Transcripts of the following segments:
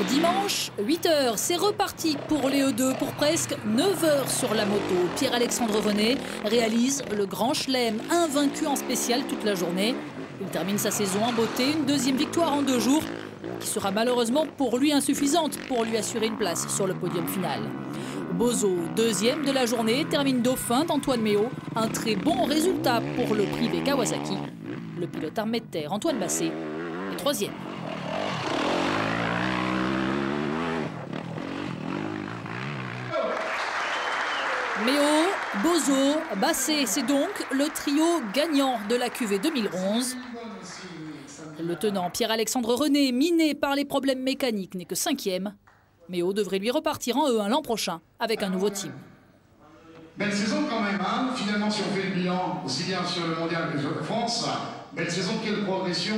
Dimanche, 8 h, c'est reparti pour les E2 pour presque 9 h sur la moto. Pierre-Alexandre René réalise le grand chelem, invaincu en spécial toute la journée. Il termine sa saison en beauté, une deuxième victoire en 2 jours, qui sera malheureusement pour lui insuffisante pour lui assurer une place sur le podium final. Bozo, deuxième de la journée, termine dauphin d'Antoine Méo. Un très bon résultat pour le privé Kawasaki. Le pilote armé de terre Antoine Basset est troisième. Méo, Bozo, Basset, c'est donc le trio gagnant de la QV 2011. Le tenant Pierre-Alexandre René, miné par les problèmes mécaniques, n'est que 5e. Méo devrait lui repartir en E1 l'an prochain avec un nouveau team. Belle saison quand même, hein. Finalement si on fait le bilan aussi bien sur le mondial que sur la France, belle saison, quelle progression.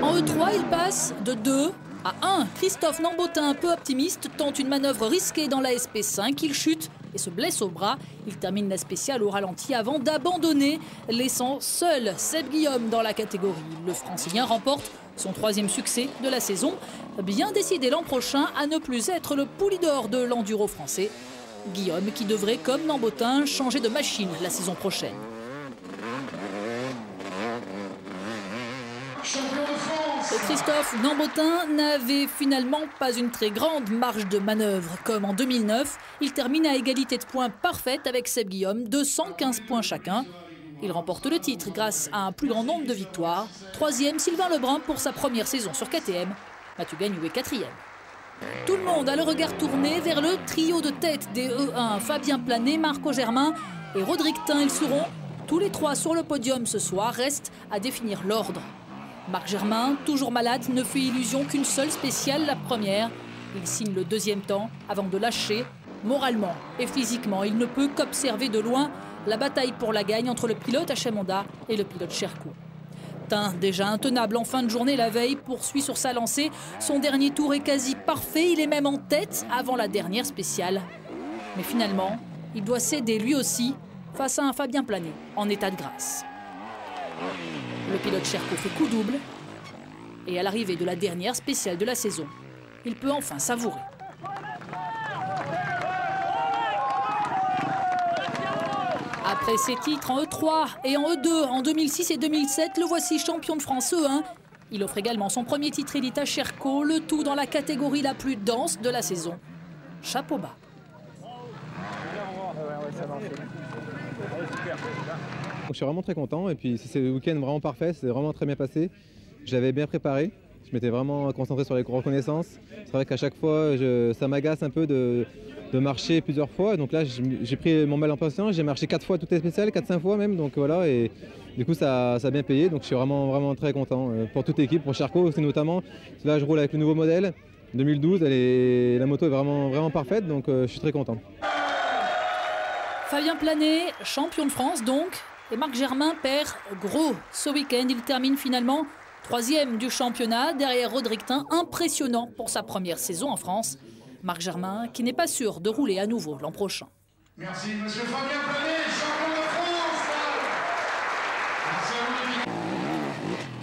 En E3, il passe de 2 à 1. Christophe Nambotin, un peu optimiste, tente une manœuvre risquée dans la SP5. Il chute et se blesse au bras. Il termine la spéciale au ralenti avant d'abandonner, laissant seul Seb Guillaume dans la catégorie. Le Francilien remporte son 3e succès de la saison. Bien décidé l'an prochain à ne plus être le poulidor de l'enduro français. Guillaume qui devrait, comme Nambotin, changer de machine la saison prochaine. Christophe Nambotin n'avait finalement pas une très grande marge de manœuvre. Comme en 2009, il termine à égalité de points parfaite avec Seb Guillaume, 215 points chacun. Il remporte le titre grâce à un plus grand nombre de victoires. 3e, Sylvain Lebrun pour sa première saison sur KTM. Mathieu Gagnou est 4e. Tout le monde a le regard tourné vers le trio de tête des E1. Fabien Planet, Marco Germain et Rodrigue Tin. Ils seront tous les 3 sur le podium ce soir. Reste à définir l'ordre. Marc Germain, toujours malade, ne fait illusion qu'une seule spéciale, la première. Il signe le 2e temps avant de lâcher. Moralement et physiquement, il ne peut qu'observer de loin la bataille pour la gagne entre le pilote HM Honda et le pilote Sherco. Tin, déjà intenable en fin de journée la veille, poursuit sur sa lancée. Son dernier tour est quasi parfait, il est même en tête avant la dernière spéciale. Mais finalement, il doit céder lui aussi face à un Fabien Planet en état de grâce. Le pilote Sherco fait coup double et à l'arrivée de la dernière spéciale de la saison, il peut enfin savourer. Après ses titres en E3 et en E2 en 2006 et 2007, le voici champion de France E1. Il offre également son premier titre élite à Sherco, le tout dans la catégorie la plus dense de la saison. Chapeau bas. Je suis vraiment très content et puis c'est le week-end vraiment parfait, c'est vraiment très bien passé. J'avais bien préparé, je m'étais vraiment concentré sur les reconnaissances. C'est vrai qu'à chaque fois, ça m'agace un peu de marcher plusieurs fois. Donc là, j'ai pris mon mal en patience, j'ai marché 4 fois toutes les spéciales, 4-5 fois même. Donc voilà, et du coup, ça a bien payé. Donc je suis vraiment très content pour toute l'équipe, pour Sherco aussi notamment. Là, je roule avec le nouveau modèle 2012, la moto est vraiment parfaite, donc je suis très content. Fabien Planet, champion de France donc. Et Marc Germain perd gros ce week-end. Il termine finalement 3e du championnat derrière Rodrigue Tin, impressionnant pour sa première saison en France. Marc Germain qui n'est pas sûr de rouler à nouveau l'an prochain. Merci monsieur Fabien Planet, champion de France. Merci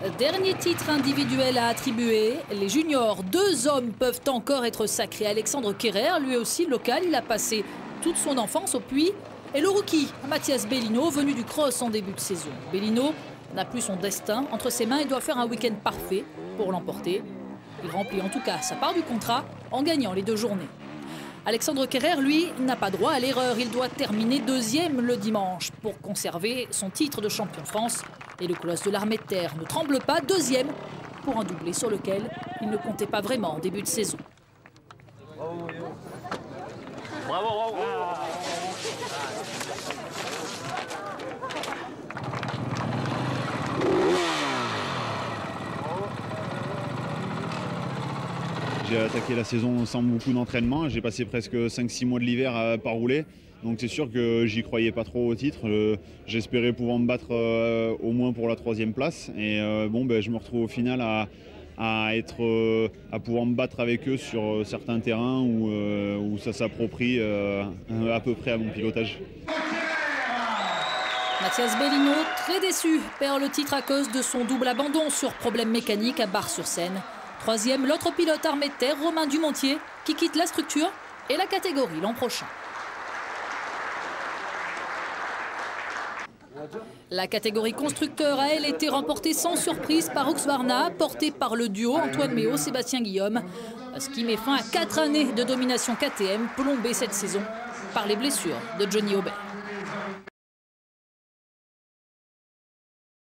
à vous. Dernier titre individuel à attribuer. Les juniors, 2 hommes peuvent encore être sacrés. Alexandre Kerrer, lui aussi local, il a passé toute son enfance au Puy. Et le rookie, Mathias Bellino, venu du cross en début de saison. Bellino n'a plus son destin entre ses mains et doit faire un week-end parfait pour l'emporter. Il remplit en tout cas sa part du contrat en gagnant les 2 journées. Alexandre Kerrer, lui, n'a pas droit à l'erreur. Il doit terminer 2e le dimanche pour conserver son titre de champion de France. Et le colosse de l'armée de terre ne tremble pas, 2e pour un doublé sur lequel il ne comptait pas vraiment en début de saison. Bravo, bravo. J'ai attaqué la saison sans beaucoup d'entraînement. J'ai passé presque 5-6 mois de l'hiver à pas rouler. Donc c'est sûr que j'y croyais pas trop au titre. J'espérais pouvoir me battre au moins pour la 3e place. Et je me retrouve au final à pouvoir me battre avec eux sur certains terrains où ça s'approprie à peu près à mon pilotage. Mathias Bellino, très déçu, perd le titre à cause de son double abandon sur problème mécanique à Bar-sur-Seine. Troisième, l'autre pilote armé de terre, Romain Dumontier, qui quitte la structure et la catégorie l'an prochain. La catégorie constructeur a, elle, été remportée sans surprise par Husqvarna, portée par le duo Antoine Méo, Sébastien Guillaume, ce qui met fin à 4 années de domination KTM, plombée cette saison par les blessures de Johnny Aubert.